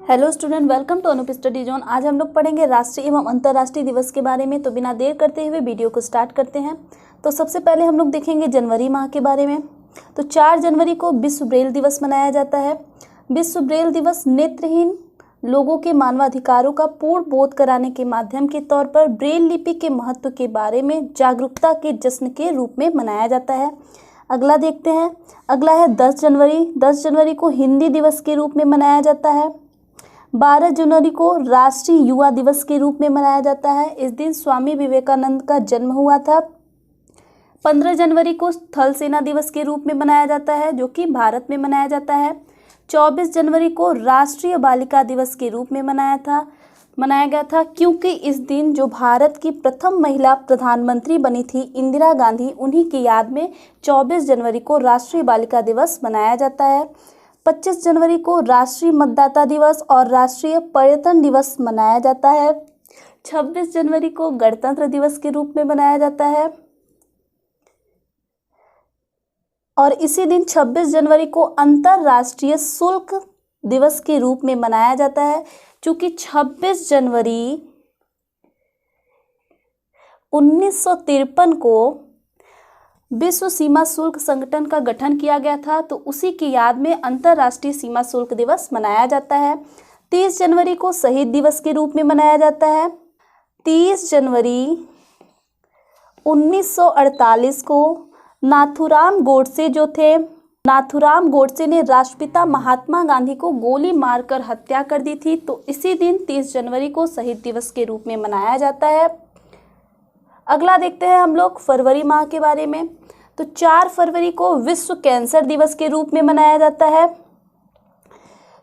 Hello student, welcome to Anoop study zone. आज हम लोग पढ़ेंगे राष्ट्रीय एवं अंतर्राष्ट्रीय दिवस के बारे में। तो बिना देर करते हुए वीडियो को स्टार्ट करते हैं। तो सबसे पहले हम लोग देखेंगे जनवरी माह के बारे में। तो 4 जनवरी को विश्व ब्रेल दिवस मनाया जाता है। विश्व ब्रेल दिवस नेत्रहीन लोगों के मानवाधिकारों का पूर्ण बोध कराने के माध्यम के तौर पर ब्रेल लिपि के महत्व के बारे में जागरूकता के जश्न के रूप में मनाया जाता है। अगला देखते हैं। अगला है 10 जनवरी। 10 जनवरी को हिंदी दिवस के रूप में मनाया जाता है। 12 जनवरी को राष्ट्रीय युवा दिवस के रूप में मनाया जाता है। इस दिन स्वामी विवेकानंद का जन्म हुआ था। 15 जनवरी को थल सेना दिवस के रूप में मनाया जाता है, जो कि भारत में मनाया जाता है। 24 जनवरी को राष्ट्रीय बालिका दिवस के रूप में मनाया गया था, क्योंकि इस दिन जो भारत की प्रथम महिला प्रधानमंत्री बनी थी इंदिरा गांधी, उन्हीं की याद में 24 जनवरी को राष्ट्रीय बालिका दिवस मनाया जाता है। 25 जनवरी को राष्ट्रीय मतदाता दिवस और राष्ट्रीय पर्यटन दिवस मनाया जाता है। 26 जनवरी को गणतंत्र दिवस के रूप में मनाया जाता है और इसी दिन 26 जनवरी को अंतर्राष्ट्रीय शुल्क दिवस के रूप में मनाया जाता है। चूँकि 26 जनवरी 1953 को विश्व सीमा शुल्क संगठन का गठन किया गया था, तो उसी की याद में अंतर्राष्ट्रीय सीमा शुल्क दिवस मनाया जाता है। 30 जनवरी को शहीद दिवस के रूप में मनाया जाता है। 30 जनवरी 1948 को नाथूराम गोडसे ने राष्ट्रपिता महात्मा गांधी को गोली मारकर हत्या कर दी थी, तो इसी दिन 30 जनवरी को शहीद दिवस के रूप में मनाया जाता है। अगला देखते हैं हम लोग फरवरी माह के बारे में। तो 4 फरवरी को विश्व कैंसर दिवस के रूप में मनाया जाता है।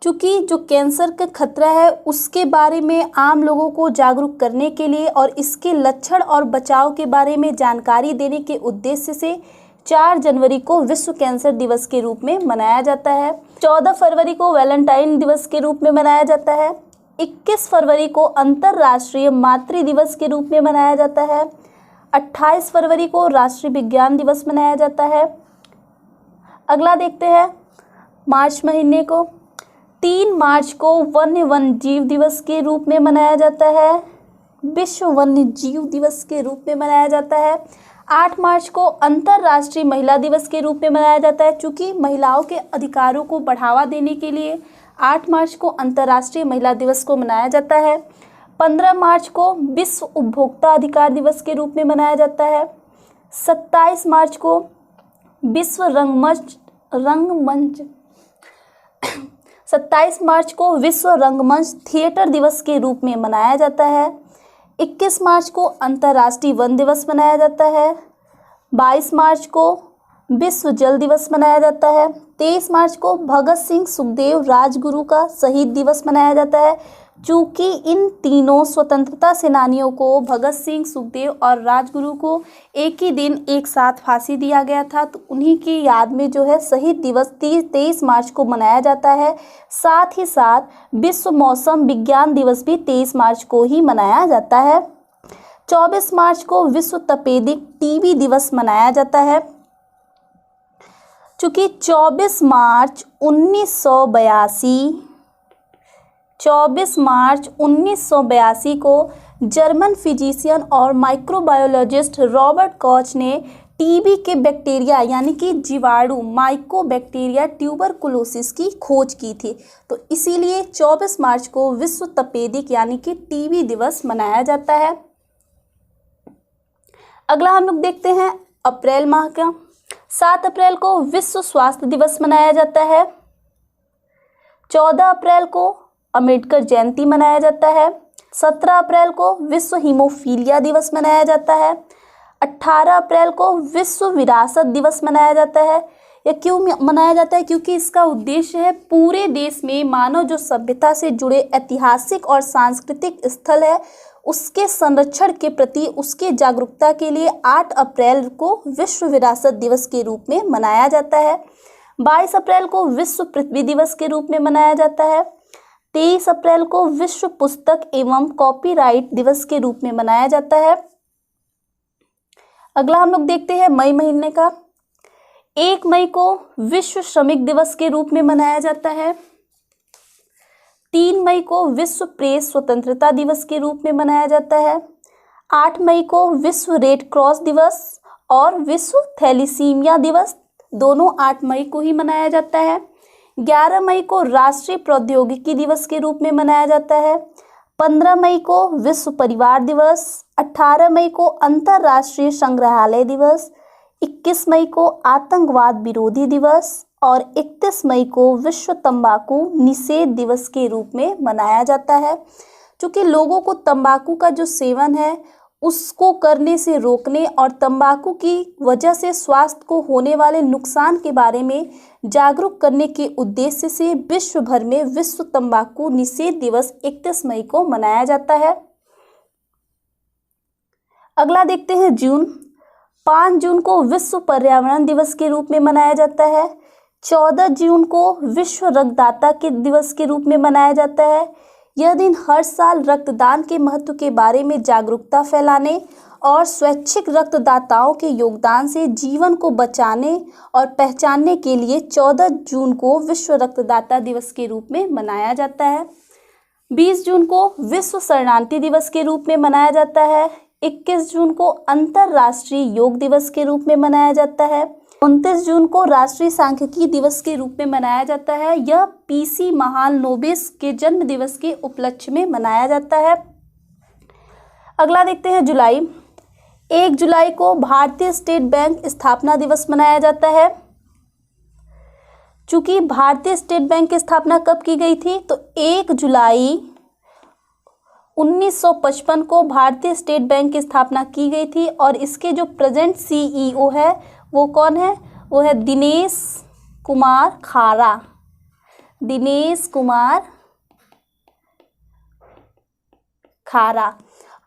चूँकि जो कैंसर का खतरा है उसके बारे में आम लोगों को जागरूक करने के लिए और इसके लक्षण और बचाव के बारे में जानकारी देने के उद्देश्य से 4 जनवरी को विश्व कैंसर दिवस के रूप में मनाया जाता है। 14 फरवरी को वैलेंटाइन दिवस के रूप में मनाया जाता है। 21 फरवरी को अंतर्राष्ट्रीय मातृ दिवस के रूप में मनाया जाता है। 28 फरवरी को राष्ट्रीय विज्ञान दिवस मनाया जाता है। अगला देखते हैं मार्च महीने को। 3 मार्च को वन्य जीव दिवस के रूप में मनाया जाता है। विश्व वन्य जीव दिवस के रूप में मनाया जाता है। 8 मार्च को अंतर्राष्ट्रीय महिला दिवस के रूप में मनाया जाता है। चूँकि महिलाओं के अधिकारों को बढ़ावा देने के लिए 8 मार्च को अंतर्राष्ट्रीय महिला दिवस को मनाया जाता है। 15 मार्च को विश्व उपभोक्ता अधिकार दिवस के रूप में मनाया जाता है। 27 मार्च को विश्व रंगमंच 27 मार्च को विश्व रंगमंच थिएटर दिवस के रूप में मनाया जाता है। 21 मार्च को अंतर्राष्ट्रीय वन दिवस मनाया जाता है। 22 मार्च को विश्व जल दिवस मनाया जाता है। 23 मार्च को भगत सिंह सुखदेव राजगुरु का शहीद दिवस मनाया जाता है। चूँकि इन तीनों स्वतंत्रता सेनानियों को, भगत सिंह, सुखदेव और राजगुरु को एक ही दिन एक साथ फांसी दिया गया था, तो उन्हीं की याद में जो है शहीद दिवस 23 मार्च को मनाया जाता है। साथ ही साथ विश्व मौसम विज्ञान दिवस भी 23 मार्च को ही मनाया जाता है। 24 मार्च को विश्व तपेदिक टीबी दिवस मनाया जाता है। चूँकि 24 मार्च 1982 को जर्मन फिजिशियन और माइक्रोबायोलॉजिस्ट रॉबर्ट कॉच ने टीबी के बैक्टीरिया यानी कि जीवाणु माइकोबैक्टीरिया ट्यूबरकुलोसिस की खोज की थी, तो इसीलिए 24 मार्च को विश्व तपेदिक यानी कि टीबी दिवस मनाया जाता है। अगला हम लोग देखते हैं अप्रैल माह का। 7 अप्रैल को विश्व स्वास्थ्य दिवस मनाया जाता है। 14 अप्रैल को अम्बेडकर जयंती मनाया जाता है। 17 अप्रैल को विश्व हीमोफीलिया दिवस मनाया जाता है। 18 अप्रैल को विश्व विरासत दिवस मनाया जाता है। यह क्यों मनाया जाता है? क्योंकि इसका उद्देश्य है पूरे देश में मानव जो सभ्यता से जुड़े ऐतिहासिक और सांस्कृतिक स्थल है उसके संरक्षण के प्रति उसके जागरूकता के लिए 8 अप्रैल को विश्व विरासत दिवस के रूप में मनाया जाता है। 22 अप्रैल को विश्व पृथ्वी दिवस के रूप में मनाया जाता है। 23 अप्रैल को विश्व पुस्तक एवं कॉपीराइट दिवस के रूप में मनाया जाता है। अगला हम लोग देखते हैं मई महीने का। 1 मई को विश्व श्रमिक दिवस के रूप में मनाया जाता है। 3 मई को विश्व प्रेस स्वतंत्रता दिवस के रूप में मनाया जाता है। 8 मई को विश्व रेड क्रॉस दिवस और विश्व थैलीसीमिया दिवस, दोनों 8 मई को ही मनाया जाता है। 11 मई को राष्ट्रीय प्रौद्योगिकी दिवस के रूप में मनाया जाता है। 15 मई को विश्व परिवार दिवस, 18 मई को अंतर्राष्ट्रीय संग्रहालय दिवस, 21 मई को आतंकवाद विरोधी दिवस और 31 मई को विश्व तंबाकू निषेध दिवस के रूप में मनाया जाता है। क्योंकि लोगों को तंबाकू का जो सेवन है उसको करने से रोकने और तंबाकू की वजह से स्वास्थ्य को होने वाले नुकसान के बारे में जागरूक करने के उद्देश्य से विश्व भर में विश्व तंबाकू निषेध दिवस 31 मई को मनाया जाता है। अगला देखते हैं जून। 5 जून को विश्व पर्यावरण दिवस के रूप में मनाया जाता है। 14 जून को विश्व रक्तदाता के दिवस के रूप में मनाया जाता है। यह दिन हर साल रक्तदान के महत्व के बारे में जागरूकता फैलाने और स्वैच्छिक रक्तदाताओं के योगदान से जीवन को बचाने और पहचानने के लिए 14 जून को विश्व रक्तदाता दिवस के रूप में मनाया जाता है। 20 जून को विश्व शरणार्थी दिवस के रूप में मनाया जाता है। 21 जून को अंतर्राष्ट्रीय योग दिवस के रूप में मनाया जाता है। 29 जून को राष्ट्रीय सांख्यिकी दिवस के रूप में मनाया जाता है। यह पीसी महालनोबिस के जन्म दिवस के उपलक्ष्य में मनाया जाता है। अगला देखते हैं जुलाई। 1 जुलाई को भारतीय स्टेट बैंक स्थापना दिवस मनाया जाता है। चूंकि भारतीय स्टेट बैंक की स्थापना कब की गई थी, तो 1 जुलाई 1955 को भारतीय स्टेट बैंक की स्थापना की गई थी और इसके जो प्रेजेंट सीईओ है वो कौन है? वो है दिनेश कुमार खारा। दिनेश कुमार खारा।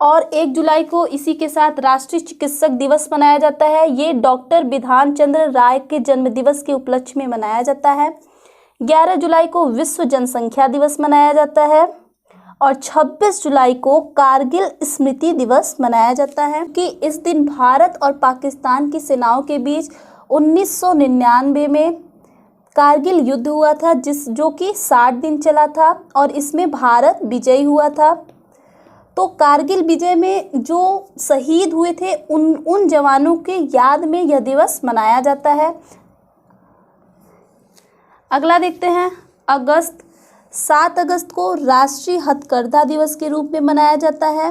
और 1 जुलाई को इसी के साथ राष्ट्रीय चिकित्सक दिवस मनाया जाता है। ये डॉक्टर बिधान चंद्र राय के जन्म दिवस के उपलक्ष्य में मनाया जाता है। 11 जुलाई को विश्व जनसंख्या दिवस मनाया जाता है और 26 जुलाई को कारगिल स्मृति दिवस मनाया जाता है कि इस दिन भारत और पाकिस्तान की सेनाओं के बीच 1999 में कारगिल युद्ध हुआ था, जो कि 60 दिन चला था और इसमें भारत विजयी हुआ था। तो कारगिल विजय में जो शहीद हुए थे उन जवानों के याद में यह दिवस मनाया जाता है। अगला देखते हैं अगस्त। 7 अगस्त को राष्ट्रीय हथकरघा दिवस के रूप में मनाया जाता है।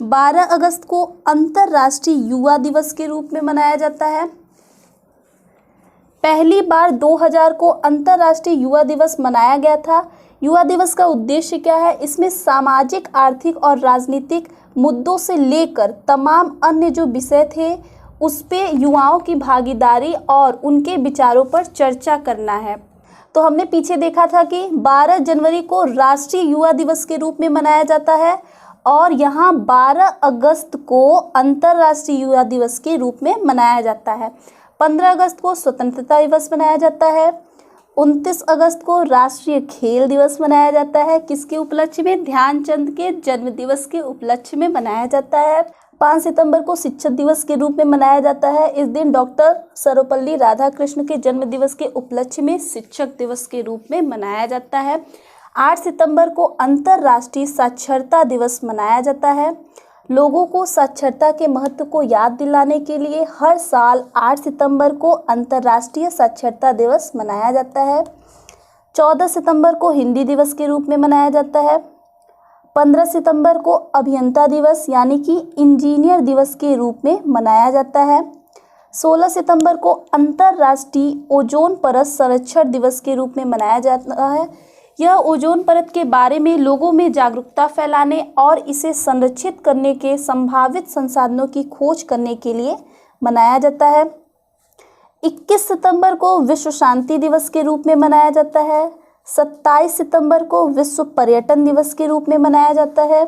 12 अगस्त को अंतर्राष्ट्रीय युवा दिवस के रूप में मनाया जाता है। पहली बार 2000 को अंतर्राष्ट्रीय युवा दिवस मनाया गया था। युवा दिवस का उद्देश्य क्या है? इसमें सामाजिक, आर्थिक और राजनीतिक मुद्दों से लेकर तमाम अन्य जो विषय थे उस पे युवाओं की भागीदारी और उनके विचारों पर चर्चा करना है। तो हमने पीछे देखा था कि 12 जनवरी को राष्ट्रीय युवा दिवस के रूप में मनाया जाता है और यहाँ 12 अगस्त को अंतर्राष्ट्रीय युवा दिवस के रूप में मनाया जाता है। 15 अगस्त को स्वतंत्रता दिवस मनाया जाता है। 29 अगस्त को राष्ट्रीय खेल दिवस मनाया जाता है। किसके उपलक्ष्य में? ध्यानचंद के जन्म दिवस के उपलक्ष्य में मनाया जाता है। 5 सितंबर को शिक्षक दिवस के रूप में मनाया जाता है। इस दिन डॉक्टर सर्वपल्ली राधाकृष्ण के जन्म दिवस के उपलक्ष्य में शिक्षक दिवस के रूप में मनाया जाता है। 8 सितंबर को अंतर्राष्ट्रीय साक्षरता दिवस मनाया जाता है। लोगों को साक्षरता के महत्व को याद दिलाने के लिए हर साल 8 सितंबर को अंतर्राष्ट्रीय साक्षरता दिवस मनाया जाता है। 14 सितंबर को हिंदी दिवस के रूप में मनाया जाता है। 15 सितंबर को अभियंता दिवस यानी कि इंजीनियर दिवस के रूप में मनाया जाता है। 16 सितंबर को अंतर्राष्ट्रीय ओजोन परत संरक्षण दिवस के रूप में मनाया जाता है। यह ओजोन परत के बारे में लोगों में जागरूकता फैलाने और इसे संरक्षित करने के संभावित संसाधनों की खोज करने के लिए मनाया जाता है। 21 सितंबर को विश्व शांति दिवस के रूप में मनाया जाता है। 27 सितंबर को विश्व पर्यटन दिवस के रूप में मनाया जाता है।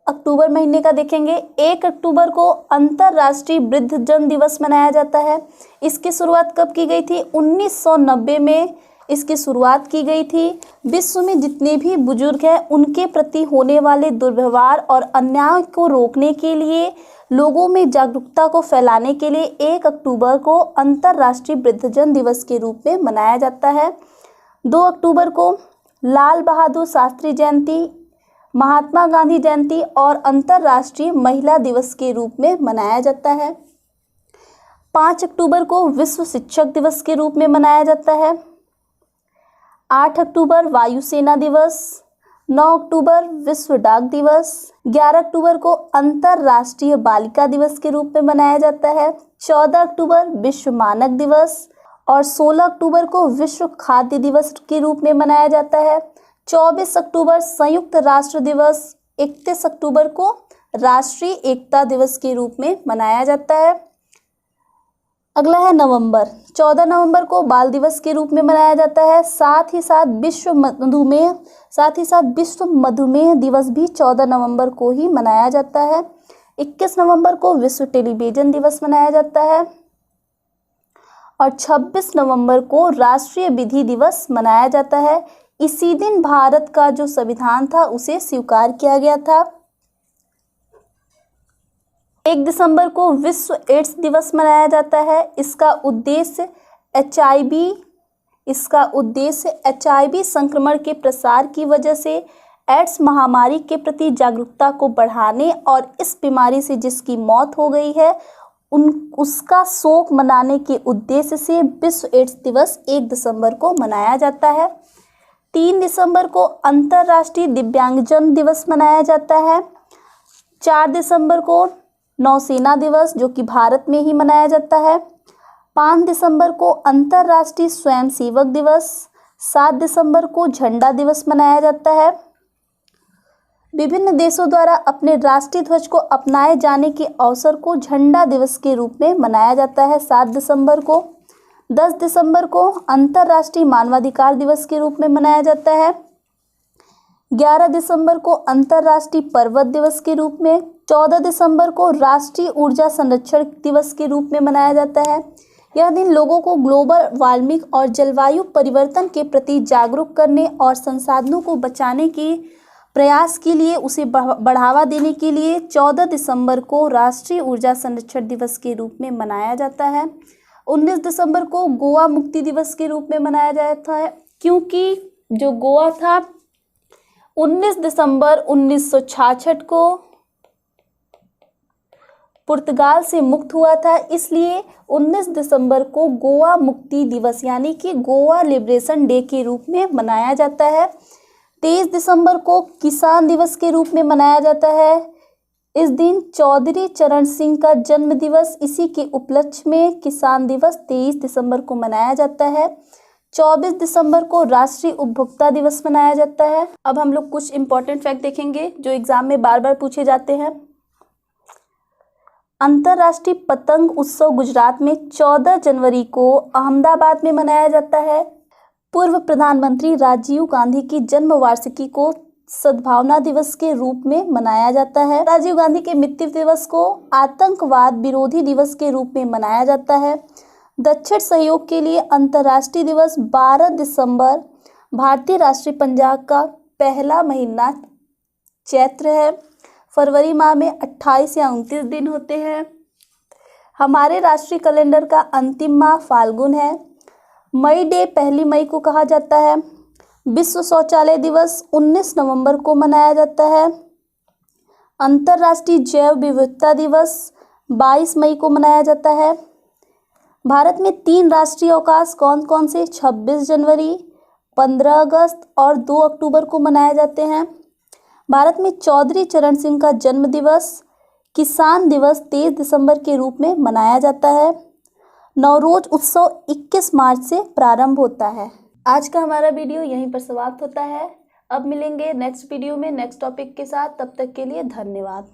अक्टूबर महीने का देखेंगे, 1 अक्टूबर को अंतर्राष्ट्रीय वृद्धजन दिवस मनाया जाता है। इसकी शुरुआत कब की गई थी? 1990 में इसकी शुरुआत की गई थी। विश्व में जितने भी बुजुर्ग हैं उनके प्रति होने वाले दुर्व्यवहार और अन्याय को रोकने के लिए, लोगों में जागरूकता को फैलाने के लिए 1 अक्टूबर को अंतर्राष्ट्रीय वृद्धजन दिवस के रूप में मनाया जाता है। 2 अक्टूबर को लाल बहादुर शास्त्री जयंती, महात्मा गांधी जयंती और अंतर्राष्ट्रीय महिला दिवस के रूप में मनाया जाता है। 5 अक्टूबर को विश्व शिक्षक दिवस के रूप में मनाया जाता है। 8 अक्टूबर वायुसेना दिवस, 9 अक्टूबर विश्व डाक दिवस, 11 अक्टूबर को अंतर्राष्ट्रीय बालिका दिवस के रूप में मनाया जाता है। 14 अक्टूबर विश्व मानक दिवस और 16 अक्टूबर को विश्व खाद्य दिवस के रूप में मनाया जाता है। 24 अक्टूबर संयुक्त राष्ट्र दिवस, 31 अक्टूबर को राष्ट्रीय एकता दिवस के रूप में मनाया जाता है। अगला है नवंबर। 14 नवंबर को बाल दिवस के रूप में मनाया जाता है। साथ ही साथ विश्व मधुमेह दिवस भी 14 नवंबर को ही मनाया जाता है। 21 नवंबर को विश्व टेलीविजन दिवस मनाया जाता है और 26 नवंबर को राष्ट्रीय विधि दिवस मनाया जाता है। इसी दिन भारत का जो संविधान था उसे स्वीकार किया गया था। 1 दिसंबर को विश्व एड्स दिवस मनाया जाता है। इसका उद्देश्य HIV संक्रमण के प्रसार की वजह से एड्स महामारी के प्रति जागरूकता को बढ़ाने और इस बीमारी से जिसकी मौत हो गई है उसका शोक मनाने के उद्देश्य से विश्व एड्स दिवस 1 दिसंबर को मनाया जाता है। 3 दिसंबर को अंतर्राष्ट्रीय दिव्यांगजन दिवस मनाया जाता है। 4 दिसंबर को नौसेना दिवस जो कि भारत में ही मनाया जाता है। 5 दिसंबर को अंतर्राष्ट्रीय स्वयंसेवक दिवस। 7 दिसंबर को झंडा दिवस मनाया जाता है। विभिन्न देशों द्वारा अपने राष्ट्रीय ध्वज को अपनाए जाने के अवसर को झंडा दिवस के रूप में मनाया जाता है 7 दिसंबर को। 10 दिसंबर को अंतर्राष्ट्रीय मानवाधिकार दिवस के रूप में मनाया जाता है। 11 दिसंबर को अंतर्राष्ट्रीय पर्वत दिवस के रूप में। 14 दिसंबर को राष्ट्रीय ऊर्जा संरक्षण दिवस के रूप में मनाया जाता है। यह दिन लोगों को ग्लोबल वार्मिंग और जलवायु परिवर्तन के प्रति जागरूक करने और संसाधनों को बचाने के प्रयास के लिए उसे बढ़ावा देने के लिए 14 दिसंबर को राष्ट्रीय ऊर्जा संरक्षण दिवस के रूप में मनाया जाता है। 19 दिसंबर को गोवा मुक्ति दिवस के रूप में मनाया जाता है क्योंकि जो गोवा था 19 दिसंबर 1966 को पुर्तगाल से मुक्त हुआ था, इसलिए 19 दिसंबर को गोवा मुक्ति दिवस यानी कि गोवा लिबरेशन डे के रूप में मनाया जाता है। 23 दिसंबर को किसान दिवस के रूप में मनाया जाता है। इस दिन चौधरी चरण सिंह का जन्म दिवस, इसी के उपलक्ष्य में किसान दिवस 23 दिसंबर को मनाया जाता है। 24 दिसंबर को राष्ट्रीय उपभोक्ता दिवस मनाया जाता है। अब हम लोग कुछ इंपॉर्टेंट फैक्ट देखेंगे जो एग्जाम में बार बार पूछे जाते हैं। अंतर्राष्ट्रीय पतंग उत्सव गुजरात में 14 जनवरी को अहमदाबाद में मनाया जाता है। पूर्व प्रधानमंत्री राजीव गांधी की जन्म वार्षिकी को सद्भावना दिवस के रूप में मनाया जाता है। राजीव गांधी के मृत्यु दिवस को आतंकवाद विरोधी दिवस के रूप में मनाया जाता है। दक्षिण सहयोग के लिए अंतर्राष्ट्रीय दिवस 12 दिसंबर। भारतीय राष्ट्रीय पंजाब का पहला महीना चैत्र है। फरवरी माह में 28 या 29 दिन होते हैं। हमारे राष्ट्रीय कैलेंडर का अंतिम माह फाल्गुन है। मई डे 1 मई को कहा जाता है। विश्व शौचालय दिवस 19 नवंबर को मनाया जाता है। अंतर्राष्ट्रीय जैव विविधता दिवस 22 मई को मनाया जाता है। भारत में 3 राष्ट्रीय अवकाश कौन कौन से 26 जनवरी, 15 अगस्त और 2 अक्टूबर को मनाए जाते हैं। भारत में चौधरी चरण सिंह का जन्म दिवस, किसान दिवस 23 दिसंबर के रूप में मनाया जाता है। नवरोज उत्सव 21 मार्च से प्रारंभ होता है। आज का हमारा वीडियो यहीं पर समाप्त होता है। अब मिलेंगे नेक्स्ट वीडियो में नेक्स्ट टॉपिक के साथ। तब तक के लिए धन्यवाद।